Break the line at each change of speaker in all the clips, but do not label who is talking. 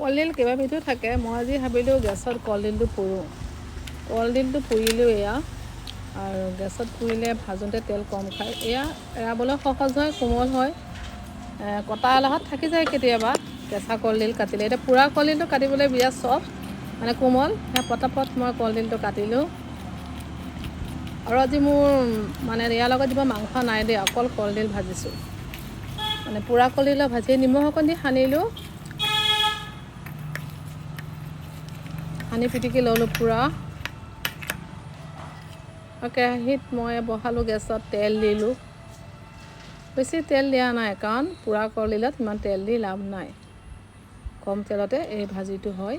কলডিল কেইবাবিধো থাকে। মই আজি ভাবিলোঁ গেছত কলডিলটো পুৰোঁ। কলডিলটো পুৰিলোঁ এয়া, আৰু গেছত পুৰিলে ভাজোঁতে তেল কম খায়। এয়া এৰাবলৈ সহজ হয়, কোমল হয়, কটা এলাহত থাকি যায় কেতিয়াবা কেঁচা কলডিল কাটিলে। এতিয়া পুৰা কলডিলটো কাটিবলৈ বিৰাট চফ্ট, মানে কোমল। সেয়া পটাপট মই কলডিলটো কাটিলোঁ। আৰু আজি মোৰ মানে ইয়াৰ লগত দিব মাংস নাই দেই, অকল কলডিল ভাজিছোঁ। মানে পুৰা কলডিলৰ ভাজি নিমখ অকণ দি সানিলোঁ, সানি পিটিকি ল'লোঁ পুৰা। আৰু কেৰাহীত মই বহালোঁ গেছত, তেল দিলোঁ। বেছি তেল দিয়া নাই, কাৰণ পুৰা কলডিলত ইমান তেল দি লাভ নাই। কম তেলতে এই ভাজিটো হয়।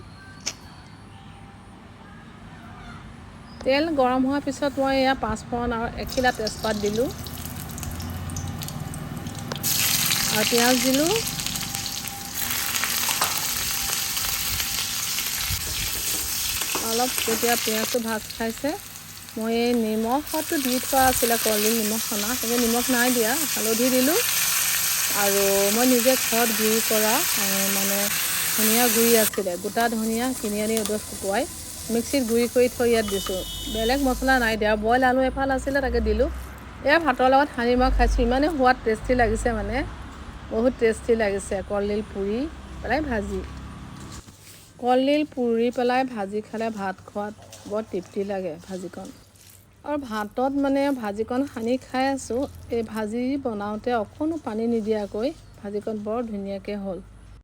তেল গৰম হোৱাৰ পিছত মই এয়া পাঁচফোৰণ আৰু এখিলা তেজপাত দিলোঁ, আৰু পিঁয়াজ দিলোঁ। অলপ যেতিয়া পিঁয়াজটো ভাজ খাইছে, মই এই নিমখতো দি থোৱা আছিলে কলডিল, নিমখ সনা, তাতে নিমখ নাই দিয়া, হালধি দিলোঁ। আৰু মই নিজে ঘৰত গুড়ি কৰা মানে ধনিয়া গুড়ি আছিলে, গোটা ধনিয়া কিনি আনি ৰ'দত শুকুৱাই মিক্সিত গুড়ি কৰি থৈ ইয়াত দিছোঁ। বেলেগ মছলা নাই দিয়া। বইল আলু এফাল আছিলে, তাকে দিলোঁ। এয়া ভাতৰ লগত সানি মই খাইছোঁ, ইমানেই সোৱাদ টেষ্টি লাগিছে, মানে বহুত টেষ্টি লাগিছে। কলডিল পুৰি পেলাই ভাজি, কলডিল পুৰি পেলাই ভাজি খালে ভাত খোৱাত বৰ তৃপ্তি লাগে ভাজিকণ। আৰু ভাতত মানে ভাজিকণ সানি খাই আছোঁ। এই ভাজি বনাওঁতে অকণো পানী নিদিয়াকৈ ভাজিকণ বৰ ধুনীয়াকৈ হ'ল।